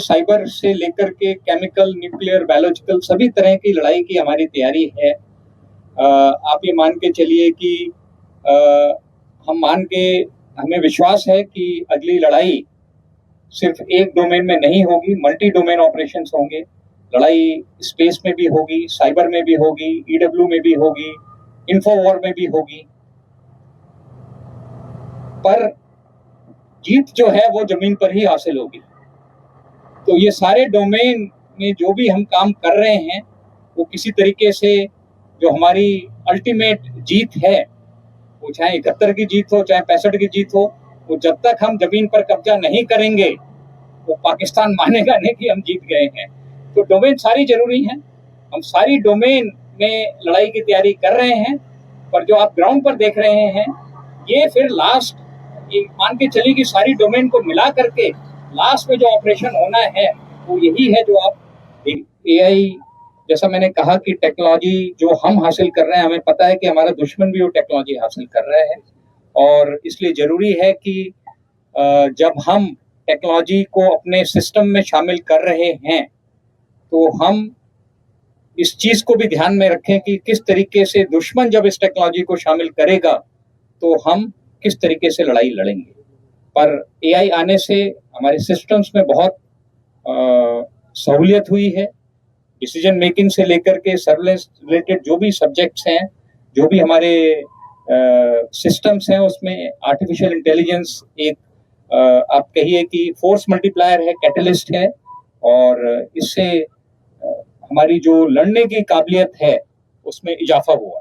Cyber से लेकर के केमिकल, न्यूक्लियर, बायोलॉजिकल सभी तरह की लड़ाई की हमारी तैयारी है। आप ये मान के चलिए कि हमें विश्वास है कि अगली लड़ाई सिर्फ एक डोमेन में नहीं होगी, मल्टी डोमेन ऑपरेशंस होंगे। लड़ाई स्पेस में भी होगी, साइबर में भी होगी, ईडब्ल्यू में भी होगी, इन्फोवॉर में भी होगी। पर जीत जो है वो जमीन पर ही हासिल होगी। तो ये सारे डोमेन में जो भी हम काम कर रहे हैं वो किसी तरीके से जो हमारी अल्टीमेट जीत है, वो चाहे 71 की जीत हो, चाहे 65 की जीत हो, वो जब तक हम जमीन पर कब्जा नहीं करेंगे वो पाकिस्तान मानेगा नहीं कि हम जीत गए हैं। तो डोमेन सारी जरूरी हैं, हम सारी डोमेन में लड़ाई की तैयारी कर रहे हैं। पर जो आप ग्राउंड पर देख रहे हैं ये फिर लास्ट, ये मान के चलिए कि सारी डोमेन को मिला करके लास्ट में जो ऑपरेशन होना है वो यही है जो आप एआई, जैसा मैंने कहा कि टेक्नोलॉजी जो हम हासिल कर रहे हैं, हमें पता है कि हमारा दुश्मन भी वो टेक्नोलॉजी हासिल कर रहा है। और इसलिए जरूरी है कि जब हम टेक्नोलॉजी को अपने सिस्टम में शामिल कर रहे हैं तो हम इस चीज को भी ध्यान में रखें कि किस तरीके से दुश्मन जब इस टेक्नोलॉजी को शामिल करेगा तो हम किस तरीके से लड़ाई लड़ेंगे। पर एआई आने से हमारे सिस्टम्स में बहुत सहूलियत हुई है। डिसीजन मेकिंग से लेकर के सर्विलेंस रिलेटेड जो भी सब्जेक्ट्स हैं, जो भी हमारे सिस्टम्स हैं, उसमें आर्टिफिशियल इंटेलिजेंस एक आप कहिए कि फोर्स मल्टीप्लायर है, कैटलिस्ट है। और इससे हमारी जो लड़ने की काबिलियत है उसमें इजाफा हुआ।